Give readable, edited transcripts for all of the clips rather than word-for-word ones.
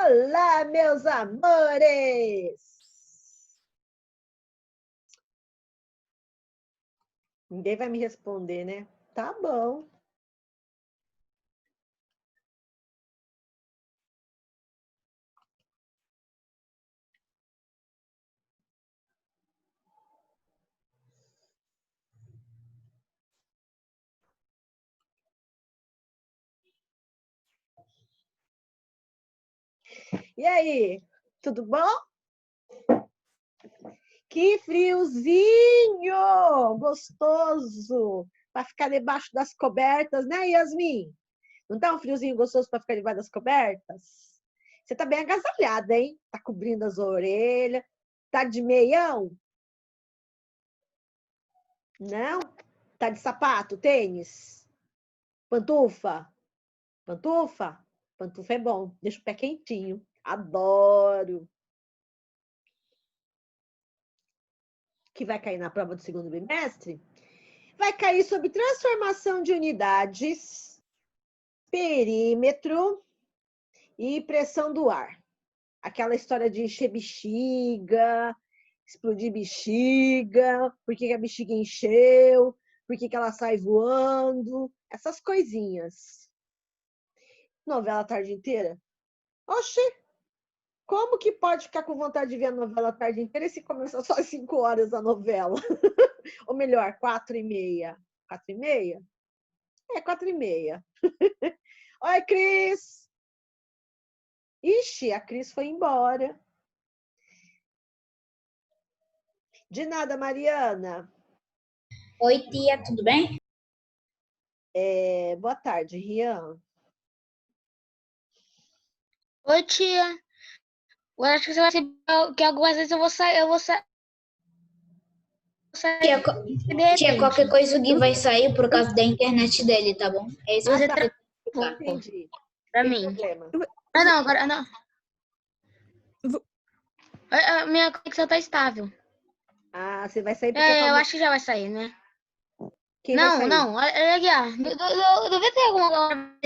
Olá, meus amores! Ninguém vai me responder, né? Tá bom. E aí, tudo bom? Que friozinho! Gostoso! Para ficar debaixo das cobertas, né, Yasmin? Não tá um friozinho gostoso para ficar debaixo das cobertas? Você tá bem agasalhada, hein? Tá cobrindo as orelhas. Tá de meião? Não? Tá de sapato, tênis? Pantufa? Pantufa? Pantufa é bom, deixa o pé quentinho. Adoro. Que vai cair na prova do segundo bimestre? Vai cair sobre transformação de unidades, perímetro e pressão do ar. Aquela história de encher bexiga, explodir bexiga, por que a bexiga encheu, por que ela sai voando, essas coisinhas. Novela a tarde inteira? Oxi, como que pode ficar com vontade de ver a novela a tarde inteira e se começar só às 5 horas a novela? Ou melhor, 4h30. 4h30? É, 4h30. Oi, Cris! Ixi, a Cris foi embora. De nada, Mariana. Oi, tia, tudo bem? Boa tarde, Rian. Oi, tia. Eu acho que você vai saber que algumas vezes eu vou sair. Tia, de repente. qualquer coisa o Gui vai sair por causa da internet dele, tá bom? É isso que Você você tá Entendi. pra Tem mim. problema. Ah, não, agora não. A minha conexão tá estável. Ah, você vai sair porque a tua Eu mãe... acho que já vai sair, né? Quem vai Não, sair? não. Olha aqui, ó. Deve ter alguma hora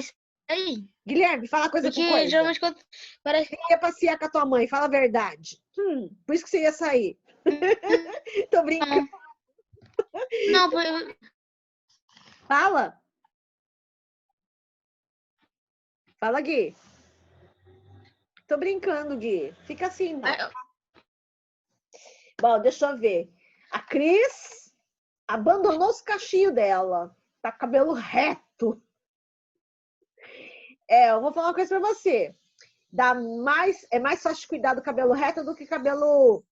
aí. Guilherme, fala coisa com Porque coisa. geralmente quando parece. Você ia passear com a tua mãe, fala a verdade. Por isso que você ia sair. Tô brincando. Não, Fala. Fala, Gui. Tô brincando, Gui. Fica assim, não. Bom, deixa eu ver. A Cris abandonou os cachinhos dela. Tá com cabelo reto. Eu vou falar uma coisa pra você. É mais fácil cuidar do cabelo reto do que cabelo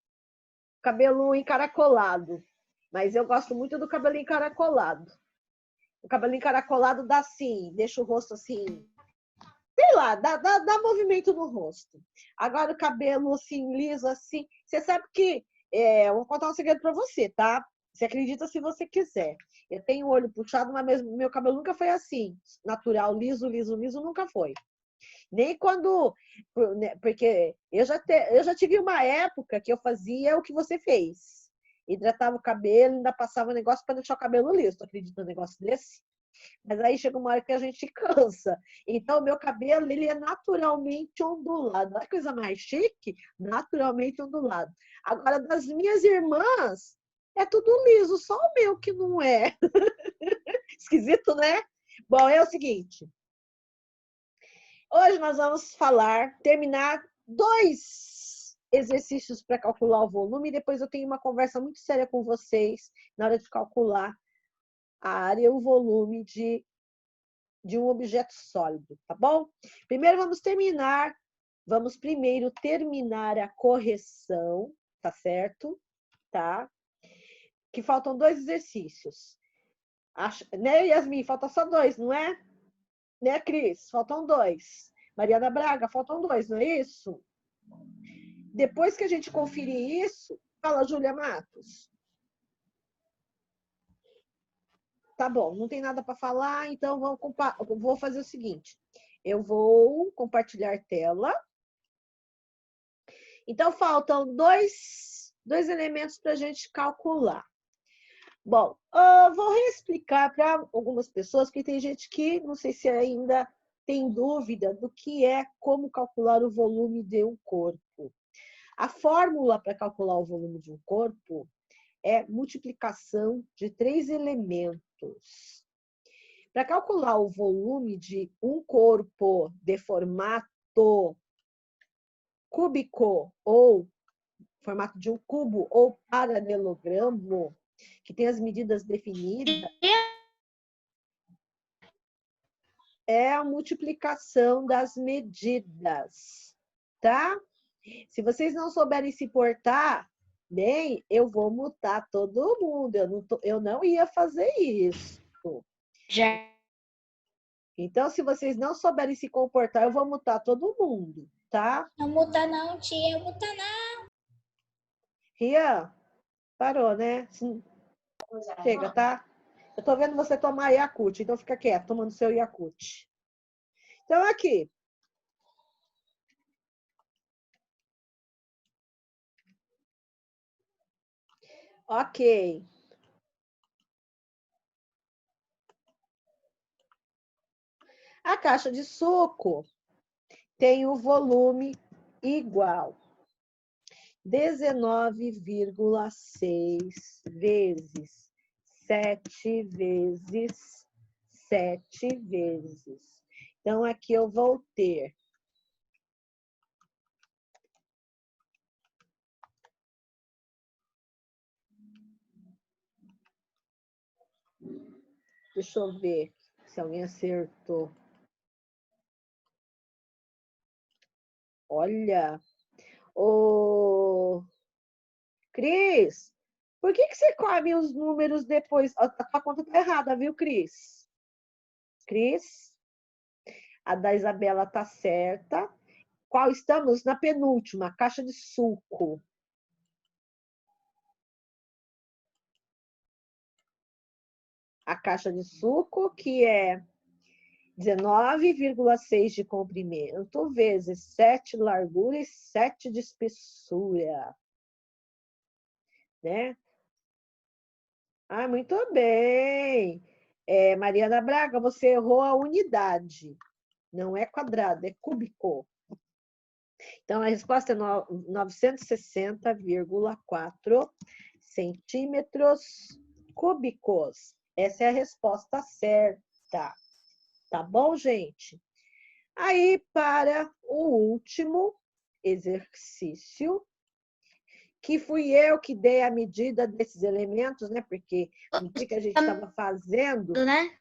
encaracolado. Mas eu gosto muito do cabelo encaracolado. O cabelo encaracolado dá assim, deixa o rosto assim, sei lá, dá movimento no rosto. Agora o cabelo assim, liso assim, você sabe que, eu vou contar um segredo para você, tá? Você acredita se você quiser. Eu tenho o olho puxado, mas meu cabelo nunca foi assim, natural, liso, liso, liso, nunca foi. Nem quando, porque eu já tive uma época que eu fazia o que você fez. Hidratava o cabelo, ainda passava negócio para deixar o cabelo liso. Tu acredita num negócio desse? Mas aí chega uma hora que a gente cansa. Então, o meu cabelo, ele é naturalmente ondulado. Olha que coisa mais chique, naturalmente ondulado. Agora, das minhas irmãs, é tudo liso, só o meu que não é. Esquisito, né? Bom, é o seguinte. Hoje nós vamos terminar 2 exercícios para calcular o volume, e depois eu tenho uma conversa muito séria com vocês na hora de calcular a área e o volume de um objeto sólido, tá bom? Vamos primeiro terminar a correção, tá certo? Tá? Que faltam 2 exercícios. Né, Yasmin? Falta só 2, não é? Né, Cris? Faltam 2. Mariana Braga, faltam 2, não é isso? Depois que a gente conferir isso, fala, Júlia Matos. Tá bom, não tem nada para falar, então vou fazer o seguinte. Eu vou compartilhar tela. Então, faltam dois elementos para a gente calcular. Bom, vou reexplicar para algumas pessoas, porque tem gente que não sei se ainda tem dúvida do que é como calcular o volume de um corpo. A fórmula para calcular o volume de um corpo é multiplicação de 3 elementos. Para calcular o volume de um corpo de formato cúbico ou formato de um cubo ou paralelogramo, que tem as medidas definidas, é a multiplicação das medidas, tá? Se vocês não souberem se portar bem, eu vou multar todo mundo. Eu não ia fazer isso. Já. Então, se vocês não souberem se comportar, eu vou multar todo mundo, tá? Não muda não, tia, muda não. Rian, parou, né? Chega, tá? Eu tô vendo você tomar Yakult, então fica quieto, tomando seu Yakult. Então, aqui. Ok. A caixa de suco tem o volume igual 19,6 vezes 7 vezes 7 vezes. Então, aqui eu vou ter deixa eu ver se alguém acertou. Olha, ô Cris, por que você come os números depois? A tua conta tá errada, viu, Cris? Cris, a da Isabela tá certa. Qual estamos? Na penúltima, caixa de suco. A caixa de suco, que é 19,6 de comprimento, vezes 7 de largura e 7 de espessura. Né? Ah, muito bem. Mariana Braga, você errou a unidade. Não é quadrado, é cúbico. Então, a resposta é 960,4 centímetros cúbicos. Essa é a resposta certa. Tá bom, gente? Aí, para o último exercício, que fui eu que dei a medida desses elementos, né? Porque no dia que a gente estava fazendo, Né?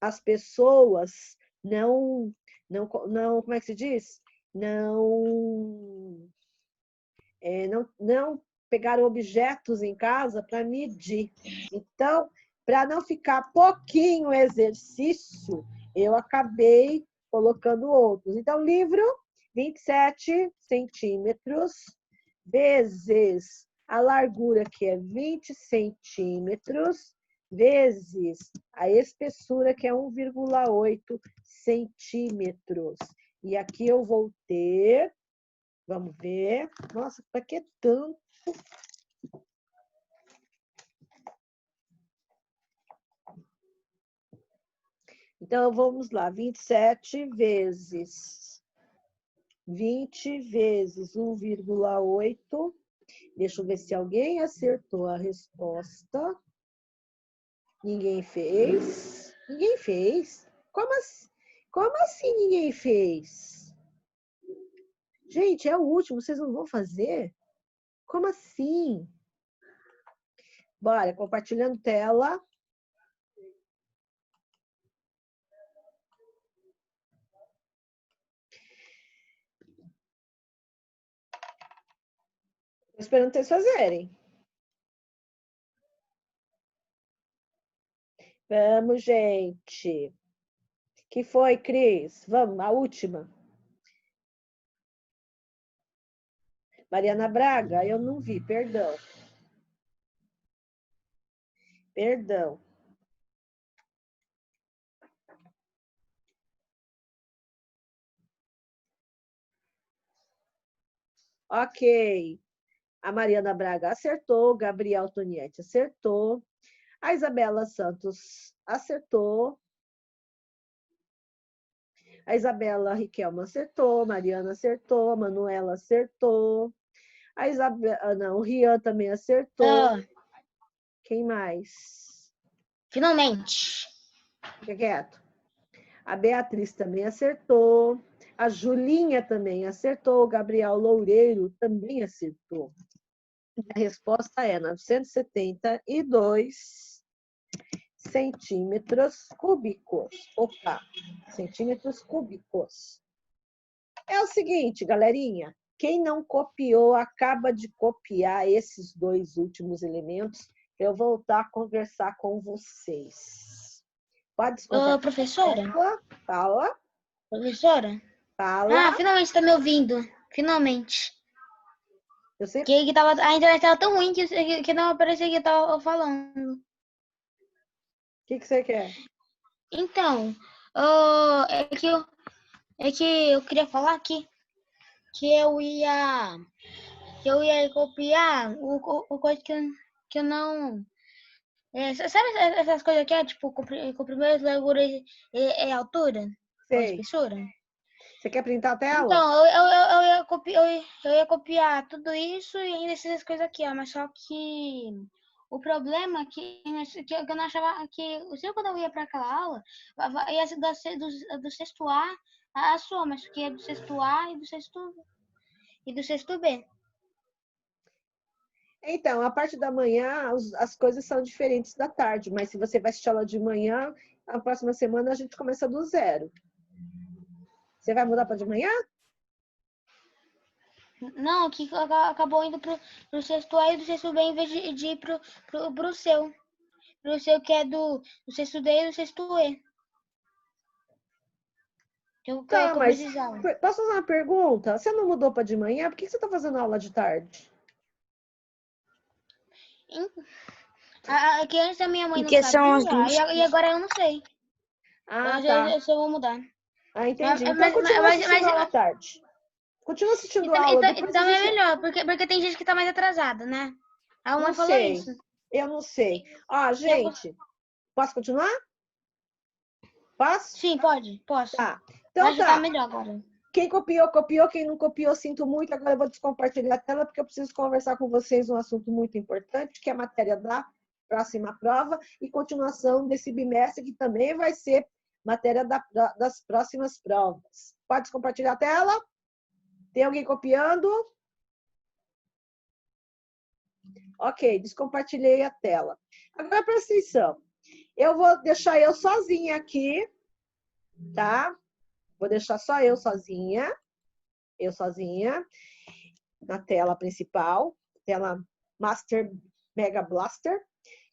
as pessoas não, como é que se diz? Não pegaram objetos em casa para medir. Então, para não ficar pouquinho exercício, eu acabei colocando outros. Então, livro, 27 centímetros, vezes a largura, que é 20 centímetros, vezes a espessura, que é 1,8 centímetros. E aqui eu vou ter, vamos ver, nossa, para que tanto? Então, vamos lá, 27 vezes 20 vezes 1,8. Deixa eu ver se alguém acertou a resposta. Ninguém fez? Ninguém fez? Como assim ninguém fez? Gente, é o último, vocês não vão fazer? Como assim? Bora, compartilhando tela. Tô esperando vocês fazerem. Vamos, gente. Que foi, Cris? Vamos, a última. Mariana Braga, eu não vi, perdão. Perdão. Ok. A Mariana Braga acertou, Gabriel Tonietti acertou, a Isabela Santos acertou. A Isabela Riquelme acertou, Mariana acertou, Manuela acertou. A Isabela, não, o Rian também acertou. Ah, Quem mais? finalmente. Fica quieto. A Beatriz também acertou. A Julinha também acertou. O Gabriel Loureiro também acertou. A resposta é 972 centímetros cúbicos. Opa, centímetros cúbicos. É o seguinte, galerinha. Quem não copiou, acaba de copiar esses dois últimos elementos para eu voltar a conversar com vocês. Pode descontar. Professora? Fala. Professora? Fala. Ah, finalmente tá me ouvindo. Finalmente. Eu sempre... A internet tava tão ruim que não aparecia que eu tava falando. O que você quer? Então, é que eu queria falar que eu ia copiar o coisa que eu não. Sabe essas coisas que é tipo comprimento, largura e altura? Ou Sei. espessura? Você quer printar a tela? Então, eu ia copiar tudo isso e ainda essas coisas aqui, ó. Mas só que o problema é que eu não achava que. Sempre quando eu ia para aquela aula, ia ser do sexto a sua, mas que é do sexto A e do sexto B. Então, a parte da manhã, as coisas são diferentes da tarde, mas se você vai assistir aula de manhã, a próxima semana a gente começa do zero. Você vai mudar para de manhã? Não, que acabou indo pro sexto A e do sexto B em vez de ir pro seu. Pro seu que é do sexto D e do sexto E. Que eu Mas precisava. posso fazer uma pergunta? Você não mudou para de manhã? Por que você está fazendo aula de tarde? Que antes a minha mãe não Porque são as sabia, e agora eu não sei. Ah, Eu tá. só vou mudar. Ah, entendi. Então, continua assistindo aula à tarde. Continua assistindo aula. Depois a Então é gente... melhor, porque tem gente que tá mais atrasada, né? A mãe Não falou sei. isso. Eu não sei. Ó, gente, posso continuar? Posso? Sim, pode, posso. Tá. Então Acho que tá tá. melhor agora. Quem copiou, copiou. Quem não copiou, sinto muito. Agora eu vou descompartilhar a tela porque eu preciso conversar com vocês um assunto muito importante, que é a matéria da próxima prova e continuação desse bimestre, que também vai ser matéria das próximas provas. Pode descompartilhar a tela? Tem alguém copiando? Ok, descompartilhei a tela. Agora presta atenção. Eu vou deixar eu sozinha aqui, tá? Vou deixar só eu sozinha, na tela principal, tela Master Mega Blaster,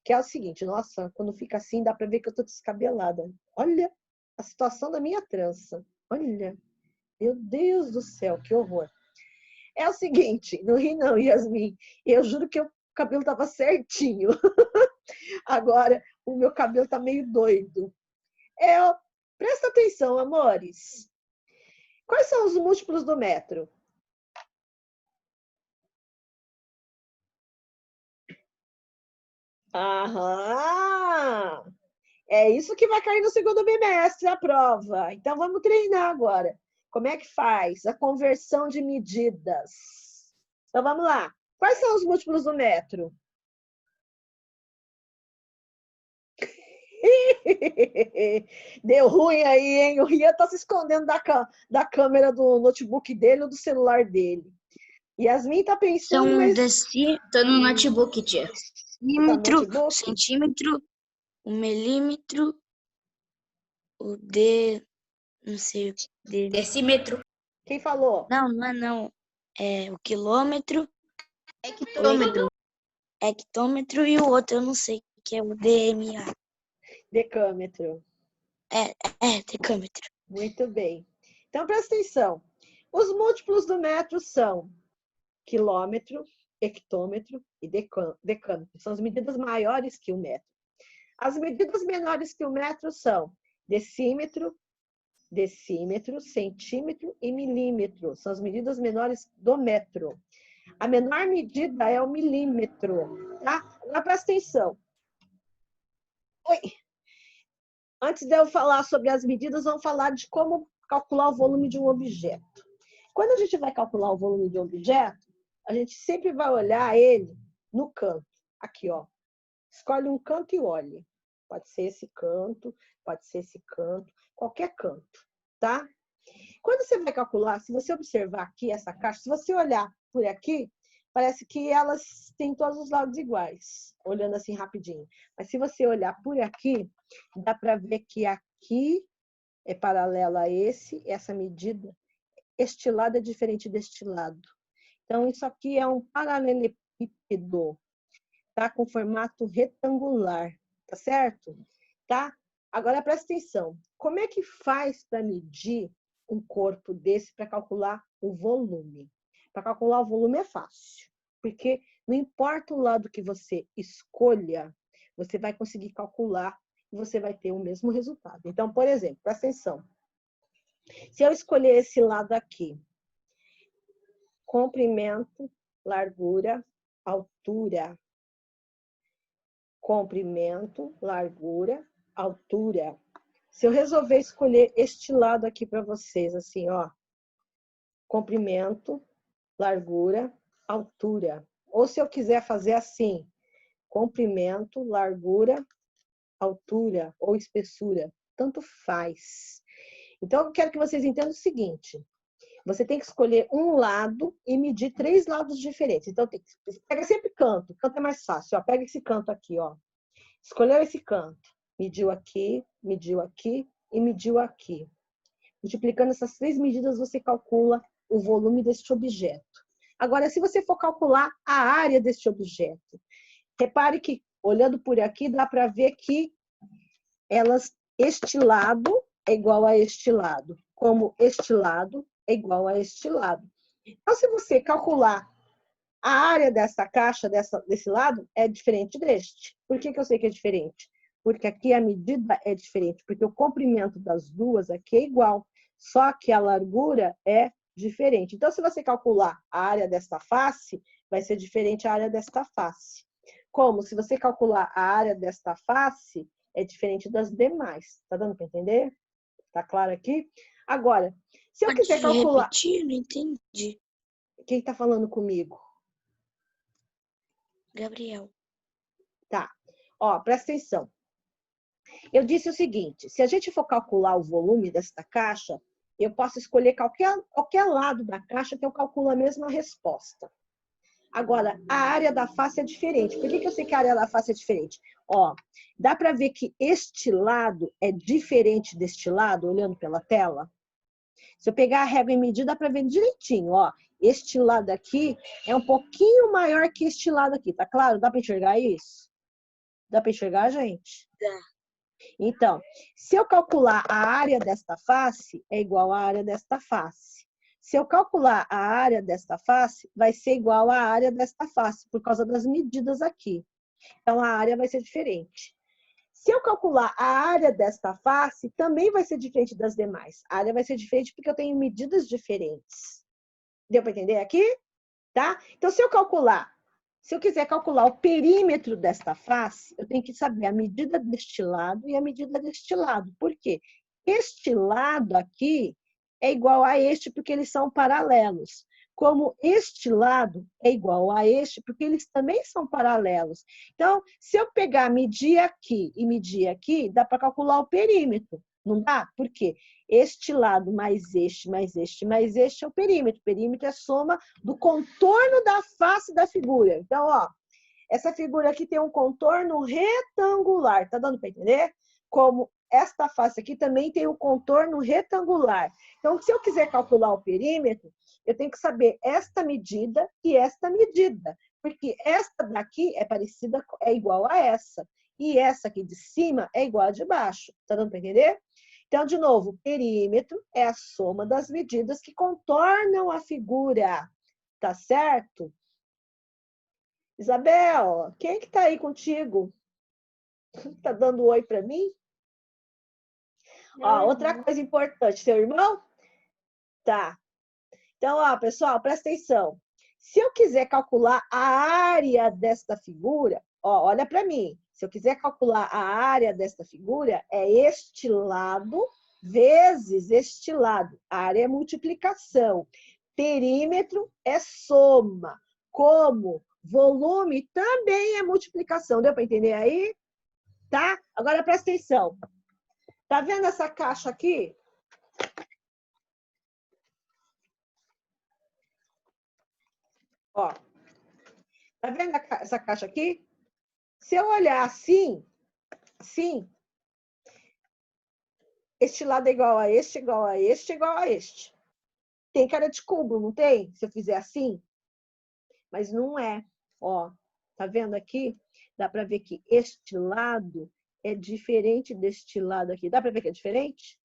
que é o seguinte, nossa, quando fica assim, dá pra ver que eu tô descabelada. Olha a situação da minha trança. Olha, meu Deus do céu, que horror. É o seguinte, não ri não, Yasmin, eu juro que o cabelo tava certinho. Agora, o meu cabelo tá meio doido. Presta atenção, amores. Quais são os múltiplos do metro? Aham! É isso que vai cair no segundo bimestre, a prova. Então, vamos treinar agora. Como é que faz a conversão de medidas? Então, vamos lá. Quais são os múltiplos do metro? Deu ruim aí, hein? O Rian tá se escondendo da câmera do notebook dele ou do celular dele. Yasmin tá pensando, mas... Tô no notebook, tia. Decímetro, notebook? centímetro, o milímetro, o D, não sei o D. Decímetro. Quem falou? Não é não. É o quilômetro, Hectômetro. hectômetro e o outro, eu não sei, que é o DMA. Decâmetro. Decâmetro. Muito bem. Então, presta atenção. Os múltiplos do metro são quilômetro, hectômetro e decâmetro. São as medidas maiores que o metro. As medidas menores que o metro são decímetro, centímetro e milímetro. São as medidas menores do metro. A menor medida é o milímetro, tá? Agora presta atenção. Oi. Antes de eu falar sobre as medidas, vamos falar de como calcular o volume de um objeto. Quando a gente vai calcular o volume de um objeto, a gente sempre vai olhar ele no canto. Aqui, ó. Escolhe um canto e olhe. Pode ser esse canto, pode ser esse canto, qualquer canto, tá? Quando você vai calcular, se você observar aqui essa caixa, se você olhar por aqui, parece que elas têm todos os lados iguais, olhando assim rapidinho. Mas se você olhar por aqui, dá para ver que aqui é paralelo a essa medida. Este lado é diferente deste lado. Então, isso aqui é um paralelepípedo, tá? Com formato retangular, tá certo? Tá? Agora, presta atenção. Como é que faz para medir um corpo desse para calcular o volume? Para calcular o volume é fácil, porque não importa o lado que você escolha, você vai conseguir calcular e você vai ter o mesmo resultado. Então, por exemplo, presta atenção. Se eu escolher esse lado aqui, comprimento, largura, altura. Comprimento, largura, altura. Se eu resolver escolher este lado aqui para vocês, assim, ó. Comprimento, largura, altura. Ou se eu quiser fazer assim, comprimento, largura, altura ou espessura. Tanto faz. Então, eu quero que vocês entendam o seguinte. Você tem que escolher um lado e medir 3 lados diferentes. Então, pega sempre canto. Canto é mais fácil. Ó. Pega esse canto aqui, ó. Escolheu esse canto. Mediu aqui e mediu aqui. Multiplicando essas 3 medidas, você calcula o volume deste objeto. Agora, se você for calcular a área deste objeto, repare que, olhando por aqui, dá para ver que este lado é igual a este lado, como este lado é igual a este lado. Então, se você calcular a área dessa caixa, desse lado, é diferente deste. Por que eu sei que é diferente? Porque aqui a medida é diferente, porque o comprimento das duas aqui é igual, só que a largura é diferente. Então, se você calcular a área desta face, vai ser diferente a área desta face. Como? Se você calcular a área desta face, é diferente das demais. Tá dando para entender? Tá claro aqui? Agora, se eu quiser calcular... Repetir? Não entendi. Quem tá falando comigo? Gabriel. Tá. Ó, presta atenção. Eu disse o seguinte, se a gente for calcular o volume desta caixa, eu posso escolher qualquer lado da caixa que eu calculo a mesma resposta. Agora, a área da face é diferente. Por que eu sei que a área da face é diferente? Ó, dá para ver que este lado é diferente deste lado, olhando pela tela? Se eu pegar a régua e medir, dá para ver direitinho, ó. Este lado aqui é um pouquinho maior que este lado aqui, tá claro? Dá para enxergar isso? Dá para enxergar, gente? Dá. Então, se eu calcular a área desta face, é igual à área desta face. Se eu calcular a área desta face, vai ser igual à área desta face, por causa das medidas aqui. Então, a área vai ser diferente. Se eu calcular a área desta face, também vai ser diferente das demais. A área vai ser diferente porque eu tenho medidas diferentes. Deu para entender aqui? Tá? Então, se eu quiser calcular o perímetro desta face, eu tenho que saber a medida deste lado e a medida deste lado. Por quê? Este lado aqui é igual a este porque eles são paralelos. Como este lado é igual a este, porque eles também são paralelos. Então, se eu pegar, medir aqui e medir aqui, dá para calcular o perímetro. Não dá? Por quê? Este lado mais este, mais este, mais este é o perímetro. O perímetro é a soma do contorno da face da figura. Então, ó, essa figura aqui tem um contorno retangular. Tá dando para entender? Como esta face aqui também tem um contorno retangular. Então, se eu quiser calcular o perímetro, eu tenho que saber esta medida e esta medida, porque esta daqui é parecida, é igual a essa, e essa aqui de cima é igual a de baixo. Tá dando para entender? Então, de novo, perímetro é a soma das medidas que contornam a figura. Tá certo? Isabel, quem que tá aí contigo? Tá dando oi para mim? Ó, outra coisa importante, seu irmão? Tá. Então, ó, pessoal, presta atenção. Se eu quiser calcular a área desta figura, ó, olha para mim. Se eu quiser calcular a área desta figura, é este lado vezes este lado. Área é multiplicação. Perímetro é soma. Como volume também é multiplicação. Deu para entender aí? Tá? Agora presta atenção. Tá vendo essa caixa aqui? Ó. Tá vendo essa caixa aqui? Se eu olhar assim, este lado é igual a este, igual a este, igual a este. Tem cara de cubo, não tem? Se eu fizer assim. Mas não é. Ó, tá vendo aqui? Dá para ver que este lado é diferente deste lado aqui. Dá para ver que é diferente?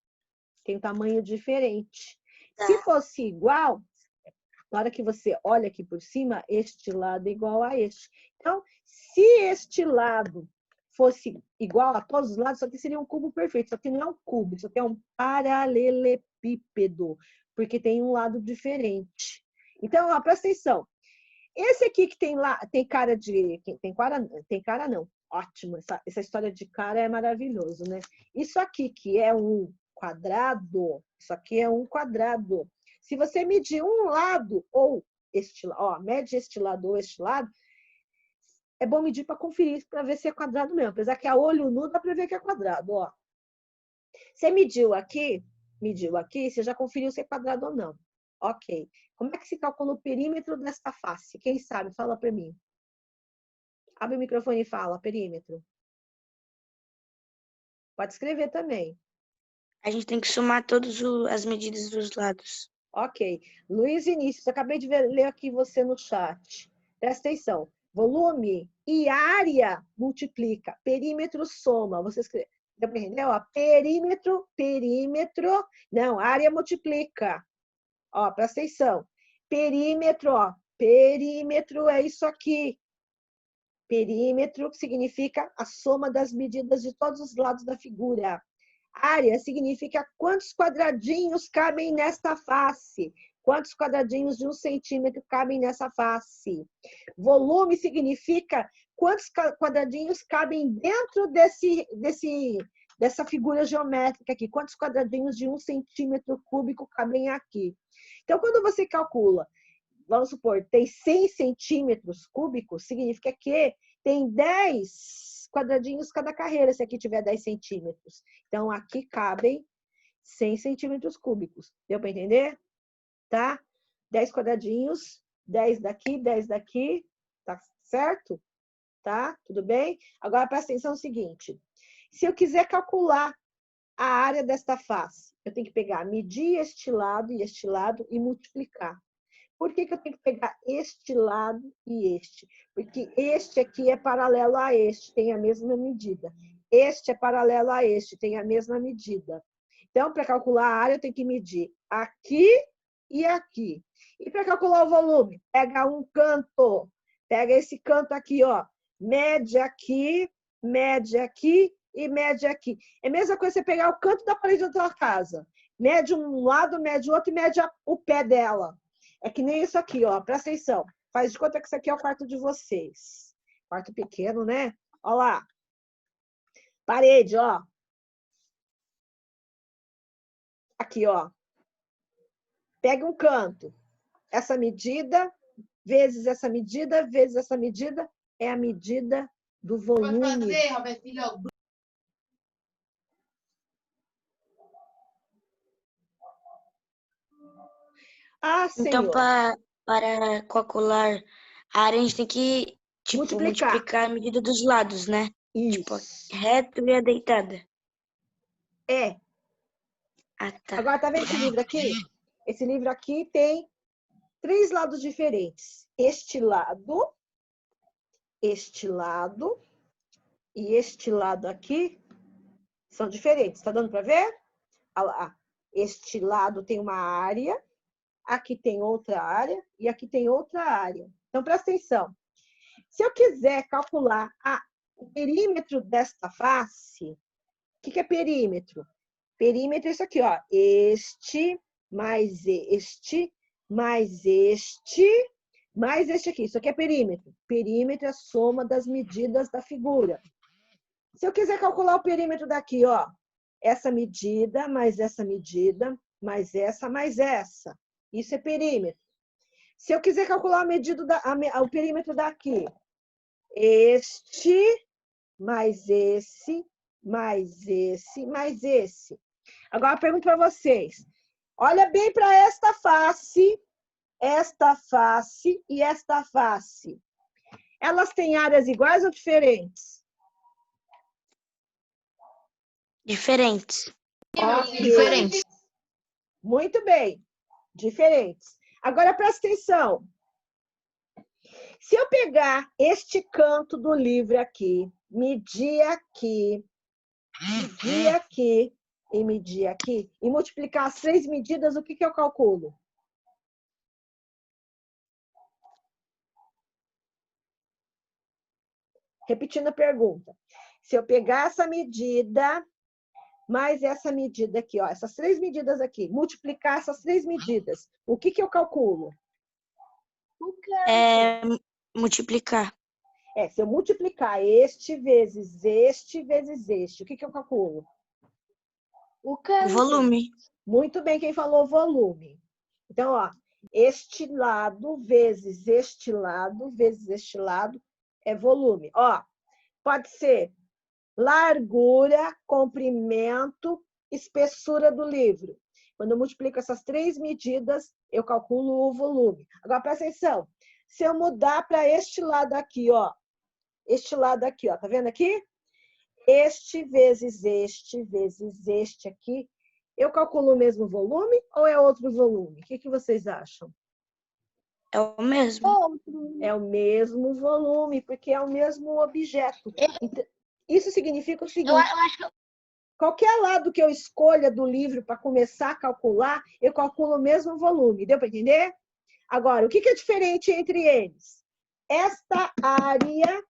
Tem um tamanho diferente. Se fosse igual, na hora que você olha aqui por cima, este lado é igual a este. Então, se este lado fosse igual a todos os lados, isso aqui seria um cubo perfeito. Isso aqui não é um cubo, isso aqui é um paralelepípedo, porque tem um lado diferente. Então, ó, presta atenção. Esse aqui que tem lá, tem cara de... Tem cara não. Ótimo, essa história de cara é maravilhoso, né? Isso aqui que é um quadrado, isso aqui é um quadrado. Se você medir um lado ou este lado, ó, mede este lado ou este lado, é bom medir para conferir, para ver se é quadrado mesmo. Apesar que a olho nu dá para ver que é quadrado, ó. Você mediu aqui, você já conferiu se é quadrado ou não. Ok. Como é que se calcula o perímetro desta face? Quem sabe? Fala para mim. Abre o microfone e fala, perímetro. Pode escrever também. A gente tem que somar todas as medidas dos lados. Ok. Luiz Vinícius, acabei de ler aqui você no chat. Presta atenção. Volume e área multiplica. Perímetro soma. Você escreve. Deu para entender? Ó, perímetro. Não, área multiplica. Ó, presta atenção. Perímetro, ó. Perímetro é isso aqui. Perímetro significa a soma das medidas de todos os lados da figura. Área significa quantos quadradinhos cabem nesta face. Quantos quadradinhos de 1 centímetro cabem nessa face. Volume significa quantos quadradinhos cabem dentro dessa figura geométrica aqui. Quantos quadradinhos de 1 centímetro cúbico cabem aqui. Então, quando você calcula, vamos supor, tem 100 centímetros cúbicos, significa que tem 10 quadradinhos cada carreira, se aqui tiver 10 centímetros. Então, aqui cabem 100 centímetros cúbicos. Deu para entender? Tá? 10 quadradinhos, 10 daqui, tá certo? Tá? Tudo bem? Agora, presta atenção no seguinte. Se eu quiser calcular a área desta face, eu tenho que pegar, medir este lado e multiplicar. Por que eu tenho que pegar este lado e este? Porque este aqui é paralelo a este, tem a mesma medida. Este é paralelo a este, tem a mesma medida. Então, para calcular a área, eu tenho que medir aqui e aqui. E para calcular o volume, pega um canto. Pega esse canto aqui, ó. Mede aqui e mede aqui. É a mesma coisa você pegar o canto da parede da tua casa. Mede um lado, mede o outro e mede o pé dela. É que nem isso aqui, ó. Presta atenção. Faz de conta que isso aqui é o quarto de vocês. Quarto pequeno, né? Ó lá. Parede, ó. Aqui, ó. Pega um canto. Essa medida, vezes essa medida, é a medida do volume. Ah, Então, senhor. para calcular a área, a gente tem que multiplicar a medida dos lados, né? Isso. Tipo, reto e a deitada. É. Ah, tá. Agora, tá vendo esse livro aqui? Esse livro aqui tem 3 lados diferentes. Este lado e este lado aqui são diferentes. Tá dando para ver? Este lado tem uma área, aqui tem outra área e aqui tem outra área. Então, presta atenção. Se eu quiser calcular o perímetro desta face, o que é perímetro? Perímetro é isso aqui, ó. Este mais este mais este mais este aqui. Isso aqui é perímetro. Perímetro é a soma das medidas da figura. Se eu quiser calcular o perímetro daqui, ó. essa medida, mais essa medida, mais essa, mais essa. Isso é perímetro. Se eu quiser calcular a medida o perímetro daqui, este, mais esse, mais esse, mais esse. Agora eu pergunto para vocês. Olha bem para esta face e esta face. Elas têm áreas iguais ou diferentes? Diferentes. Ok. Diferente. Muito bem. Diferentes. Agora presta atenção. Se eu pegar este canto do livro aqui, medir aqui e medir aqui, e multiplicar as 3 medidas, o que eu calculo? Repetindo a pergunta. Se eu pegar essa medida, mais essa medida aqui, ó, essas 3 medidas aqui, multiplicar essas 3 medidas, o que eu calculo? Multiplicar. Se eu multiplicar este vezes este vezes este, o que eu calculo? O canto. Volume. Muito bem, quem falou volume. Então, ó, este lado vezes este lado é volume. Ó, pode ser largura, comprimento, espessura do livro. Quando eu multiplico essas 3 medidas, eu calculo o volume. Agora, presta atenção. Se eu mudar para este lado aqui, ó, tá vendo aqui? Este vezes este aqui, eu calculo o mesmo volume ou é outro volume? O que vocês acham? É o mesmo. É o mesmo volume, porque é o mesmo objeto. Então, isso significa o seguinte: Eu acho que qualquer lado que eu escolha do livro para começar a calcular, eu calculo o mesmo volume. Deu para entender? Agora, o que é diferente entre eles? Esta área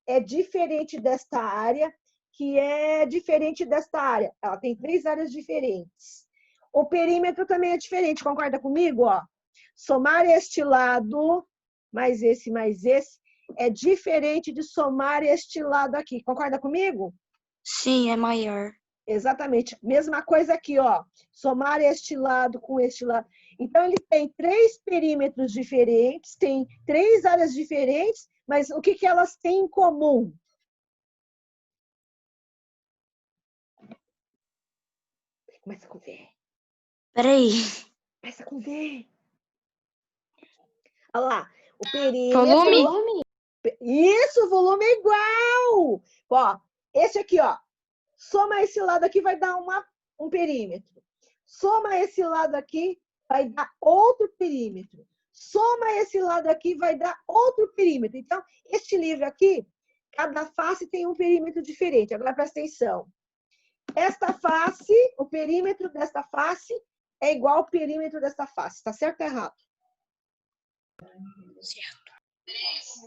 é diferente desta área, que é diferente desta área. Ela tem 3 áreas diferentes. O perímetro também é diferente, concorda comigo? Ó? Somar este lado, mais esse, é diferente de somar este lado aqui. Concorda comigo? Sim, é maior. Exatamente. Mesma coisa aqui, ó. Somar este lado com este lado. Então, ele tem 3 perímetros diferentes, tem 3 áreas diferentes, mas o que elas têm em comum? Começa com V. Peraí. Começa com V. Olha lá. O perímetro... volume. Isso, o volume é igual. Ó, esse aqui, ó. Soma esse lado aqui, vai dar um perímetro. Soma esse lado aqui, vai dar outro perímetro. Soma esse lado aqui, vai dar outro perímetro. Então, este livro aqui, cada face tem um perímetro diferente. Agora, presta atenção. Esta face, o perímetro desta face é igual ao perímetro desta face. Tá certo ou errado?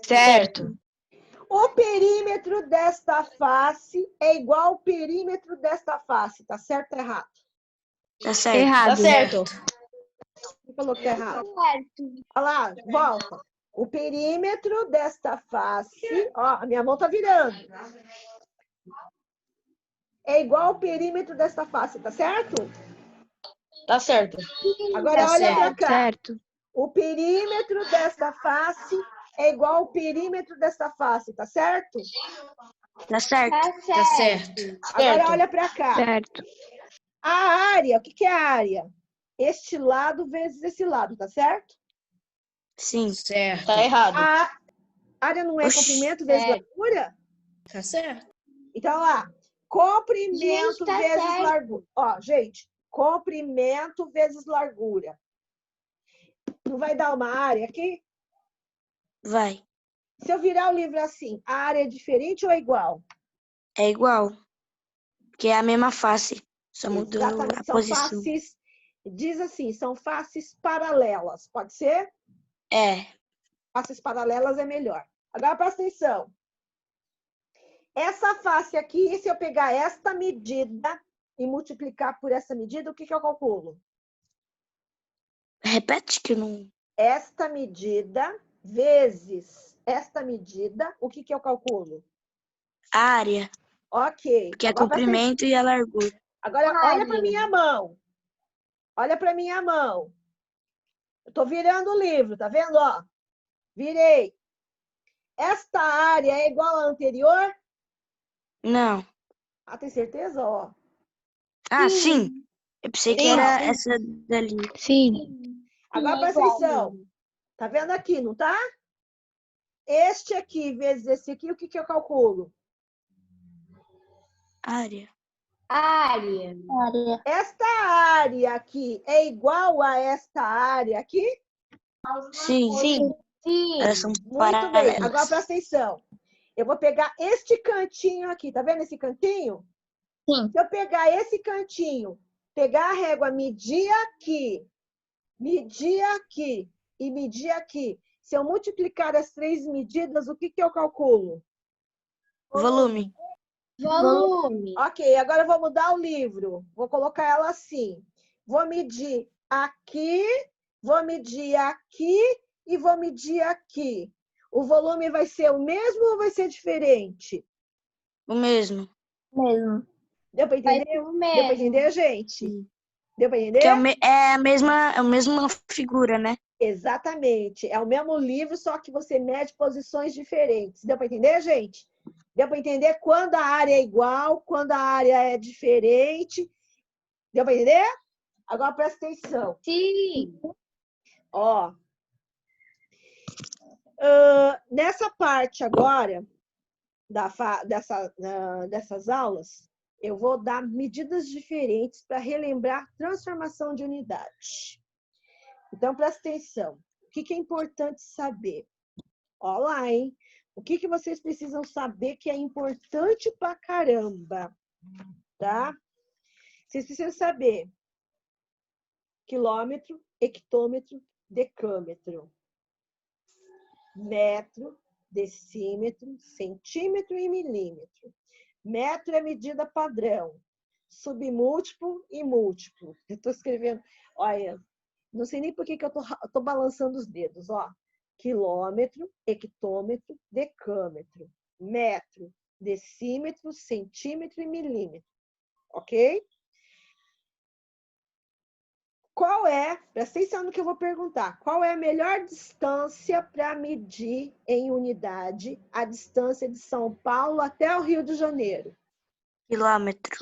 Certo. O perímetro desta face é igual ao perímetro desta face. Tá certo ou errado? Tá certo. Errado. Tá certo. Quem falou que tá errado? Olha lá, volta. O perímetro desta face, ó, a minha mão tá virando. É igual ao perímetro desta face, tá certo? Tá certo. Agora Tá olha certo. pra cá. Certo. O perímetro desta face é igual ao perímetro desta face, tá certo? Tá certo. Tá certo. Agora olha pra cá. Certo. A área, o que é a área? Este lado vezes esse lado, tá certo? Sim. Certo. Tá errado. A área não é Oxi. comprimento vezes largura? Tá certo. Então, lá, comprimento Gente, tá vezes certo. largura. Ó, gente, comprimento vezes largura. Não vai dar uma área aqui? Vai. Se eu virar o livro assim, a área é diferente ou é igual? É igual. Porque é a mesma face. Só mudou Exatamente, a são posição. faces, diz assim, são faces paralelas, pode ser? É. Faces paralelas é melhor. Agora presta atenção. Essa face aqui, se eu pegar esta medida e multiplicar por essa medida, o que eu calculo? Repete que não... Esta medida vezes esta medida, o que eu calculo? A área. Ok. Porque é Agora presta atenção. comprimento e a largura. Agora, olha para minha mão. Olha para minha mão. Eu estou virando o livro, tá vendo? Ó, virei. Esta área é igual à anterior? Não. Ah, tem certeza? Ó. Ah, sim. Eu pensei que era essa dali. Sim. Agora presta atenção. Tá vendo aqui, não tá? Este aqui vezes esse aqui, o que que eu calculo? Área. Área. Esta área aqui é igual a esta área aqui? Sim. Sim. Elas são Muito bem. paralelas. Agora presta atenção. Eu vou pegar este cantinho aqui. Tá vendo esse cantinho? Sim. Se eu pegar esse cantinho, pegar a régua, medir aqui e medir aqui. Se eu multiplicar as 3 medidas, o que que eu calculo? Volume. Volume. Ok, agora eu vou mudar o livro. Vou colocar ela assim. Vou medir aqui e vou medir aqui. O volume vai ser o mesmo ou vai ser diferente? O mesmo. Mesmo. Deu para Vai entender? ser o Deu para mesmo. entender, gente? Deu para entender? Que é a mesma figura, né? Exatamente. É o mesmo livro, só que você mede posições diferentes. Deu para entender, gente? Deu para entender quando a área é igual, quando a área é diferente. Deu para entender? Agora presta atenção. Sim. Ó, nessa parte agora dessas aulas, eu vou dar medidas diferentes para relembrar transformação de unidade. Então, presta atenção. O que é importante saber? Ó lá, hein? O que vocês precisam saber que é importante pra caramba, tá? Vocês precisam saber quilômetro, hectômetro, decâmetro, metro, decímetro, centímetro e milímetro. Metro é medida padrão, submúltiplo e múltiplo. Eu estou escrevendo, olha, não sei nem por que eu tô balançando os dedos, ó. Quilômetro, hectômetro, decâmetro, metro, decímetro, centímetro e milímetro. Ok? Presta atenção no que eu vou perguntar. Qual é a melhor distância para medir em unidade a distância de São Paulo até o Rio de Janeiro? Quilômetro.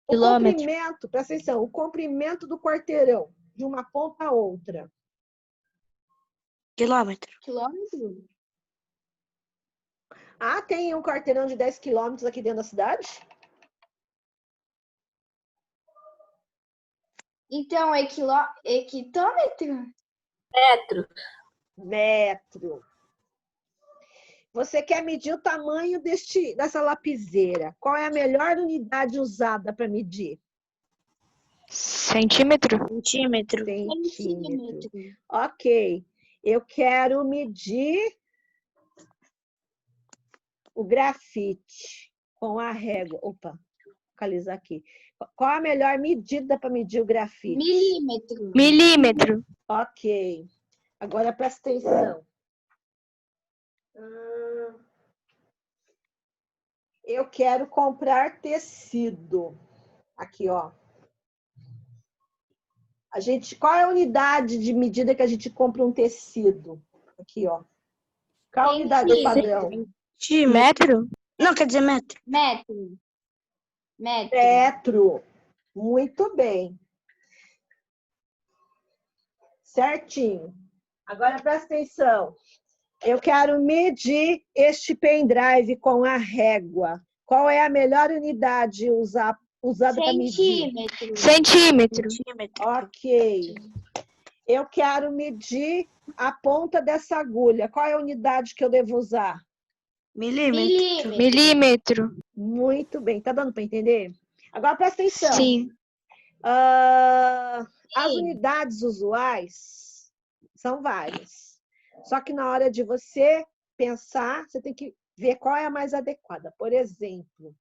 O comprimento, presta atenção, o comprimento do quarteirão, de uma ponta a outra. Quilômetro. Ah, tem um quarteirão de 10 quilômetros aqui dentro da cidade? Então, hectômetro? Metro. Você quer medir o tamanho dessa lapiseira. Qual é a melhor unidade usada para medir? Centímetro. Centímetro. Ok. Eu quero medir o grafite com a régua. Opa, vou localizar aqui. Qual a melhor medida para medir o grafite? Milímetro. Ok. Agora presta atenção. Eu quero comprar tecido. Aqui, ó. Qual é a unidade de medida que a gente compra um tecido? Aqui, ó. Qual a unidade padrão? Metro? Não, quer dizer metro. Metro. Muito bem. Certinho. Agora presta atenção. Eu quero medir este pendrive com a régua. Qual é a melhor unidade usada para medir? Centímetro. Ok. Eu quero medir a ponta dessa agulha. Qual é a unidade que eu devo usar? Milímetro. Muito bem. Tá dando para entender? Agora presta atenção. Sim. As unidades usuais são várias. Só que na hora de você pensar, você tem que ver qual é a mais adequada. Por exemplo,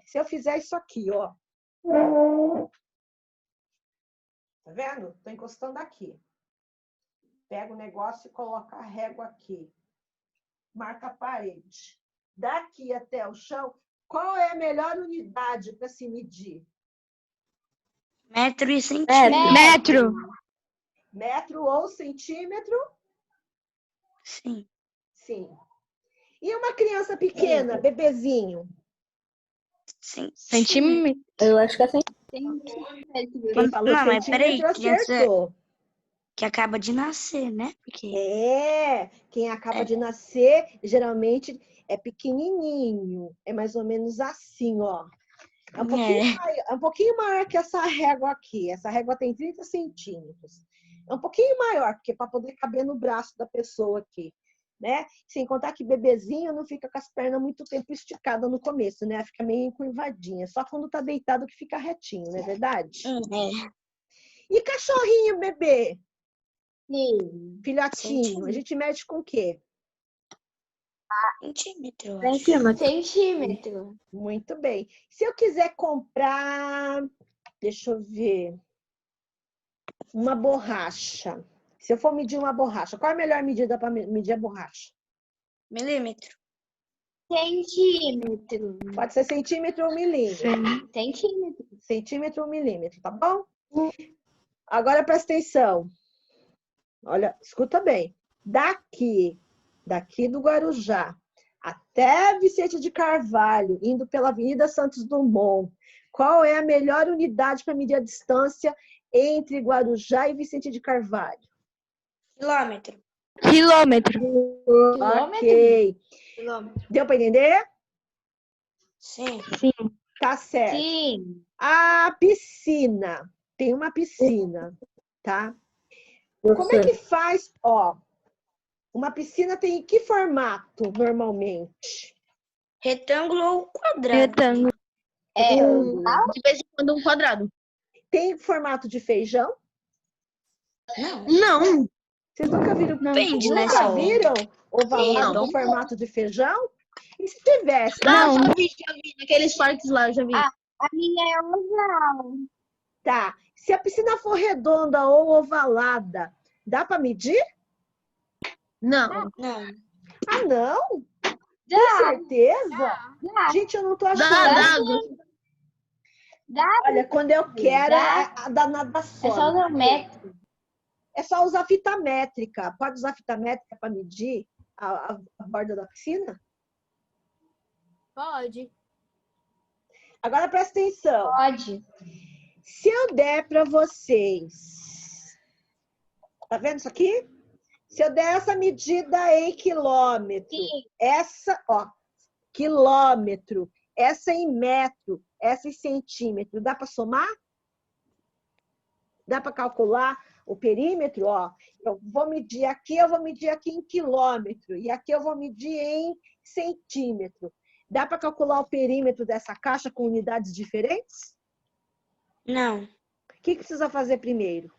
se eu fizer isso aqui, ó. Tá vendo? Estou encostando aqui. Pega o negócio e coloca a régua aqui. Marca a parede. Daqui até o chão, Qual é a melhor unidade para se medir? Metro e centímetro. Metro. Metro ou centímetro? Sim. Sim. E uma criança pequena, bebezinho? Centímetro. Eu acho que é Quem falou Não, mas peraí, centímetro criança acertou. que acaba de nascer, né? Porque Quem acaba de nascer, geralmente é pequenininho. É mais ou menos assim, ó. É um pouquinho maior que essa régua aqui. Essa régua tem 30 centímetros. É um pouquinho maior, porque para poder caber no braço da pessoa aqui, né? Sem contar que bebezinho não fica com as pernas muito tempo esticadas no começo, né? Fica meio encurvadinha. Só quando tá deitado que fica retinho, não é verdade? E cachorrinho, bebê? Filhotinho, a gente mede com o quê? centímetro. Centímetro. Muito bem. Se eu quiser comprar, deixa eu ver, uma borracha. Se eu for medir uma borracha, qual é a melhor medida para medir a borracha? Milímetro. Centímetro. Pode ser centímetro ou milímetro. Centímetro. Centímetro ou milímetro, tá bom? Agora presta atenção. Olha, escuta bem. Daqui do Guarujá até Vicente de Carvalho, indo pela Avenida Santos Dumont, qual é a melhor unidade para medir a distância entre Guarujá e Vicente de Carvalho? Quilômetro. Quilômetro. Ok. Deu para entender? Sim. Tá certo. Sim. A piscina. Tem uma piscina, tá? Como é que faz? Ó, uma piscina tem que formato normalmente? Retângulo ou quadrado? Retângulo. De vez em quando um quadrado. Tem formato de feijão? Não. Não. Vocês nunca viram? Depende, né? Nunca viram ovalado Não. com formato de feijão? E se tivesse? Não. Já vi. Naqueles parques lá, eu já vi. A minha é oval. Tá. Se a piscina for redonda ou ovalada, dá para medir? Não. Não. Ah, não? Tem certeza? Gente, eu não tô achando. Olha, quando eu quero, a danada É só some. usar o metro. É só usar fita métrica. Pode usar fita métrica para medir a borda da piscina? Pode. Agora presta atenção. Pode. Se eu der para vocês, tá vendo isso aqui? Se eu der essa medida em quilômetro, essa, ó, quilômetro, essa em metro, essa em centímetro, dá para somar? Dá para calcular o perímetro? Ó, eu vou medir aqui em quilômetro, e aqui eu vou medir em centímetro. Dá para calcular o perímetro dessa caixa com unidades diferentes? Não. O que precisa fazer primeiro?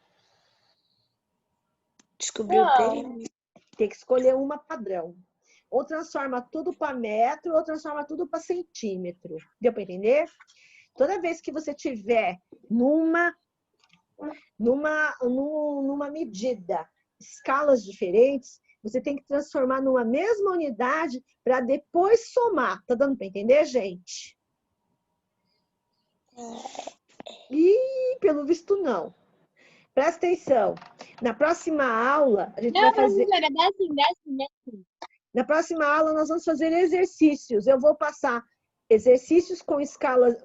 Descobri o perímetro. Tem que escolher uma padrão. Ou transforma tudo para metro, ou transforma tudo para centímetro. Deu para entender? Toda vez que você tiver numa medida, escalas diferentes, você tem que transformar numa mesma unidade para depois somar. Tá dando para entender, gente? Ih, pelo visto não. Presta atenção. Na próxima aula, a gente vai fazer... Na próxima aula, nós vamos fazer exercícios. Eu vou passar exercícios com escalas,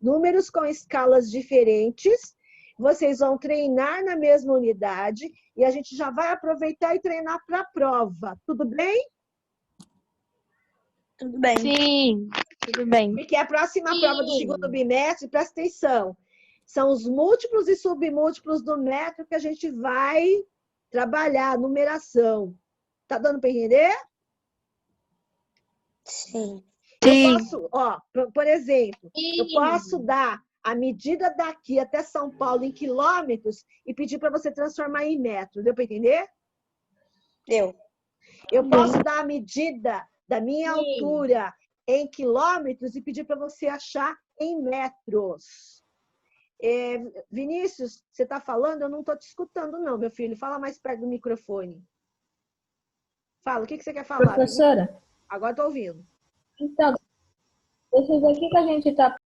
números com escalas diferentes. Vocês vão treinar na mesma unidade e a gente já vai aproveitar e treinar para a prova. Tudo bem? Tudo bem. Sim. Tudo bem. Porque a próxima prova do segundo bimestre, presta atenção, são os múltiplos e submúltiplos do metro que a gente vai trabalhar, numeração. Tá dando para entender? Sim. Eu posso, ó, por exemplo, eu posso dar a medida daqui até São Paulo em quilômetros e pedir para você transformar em metro. Deu para entender? Deu. Eu posso dar a medida da minha altura em quilômetros e pedir para você achar em metros. Vinícius, você está falando? Eu não estou te escutando, não, meu filho. Fala mais perto do microfone. Fala, o que você quer falar? Professora, Agora estou ouvindo. Então, esses aqui que a gente está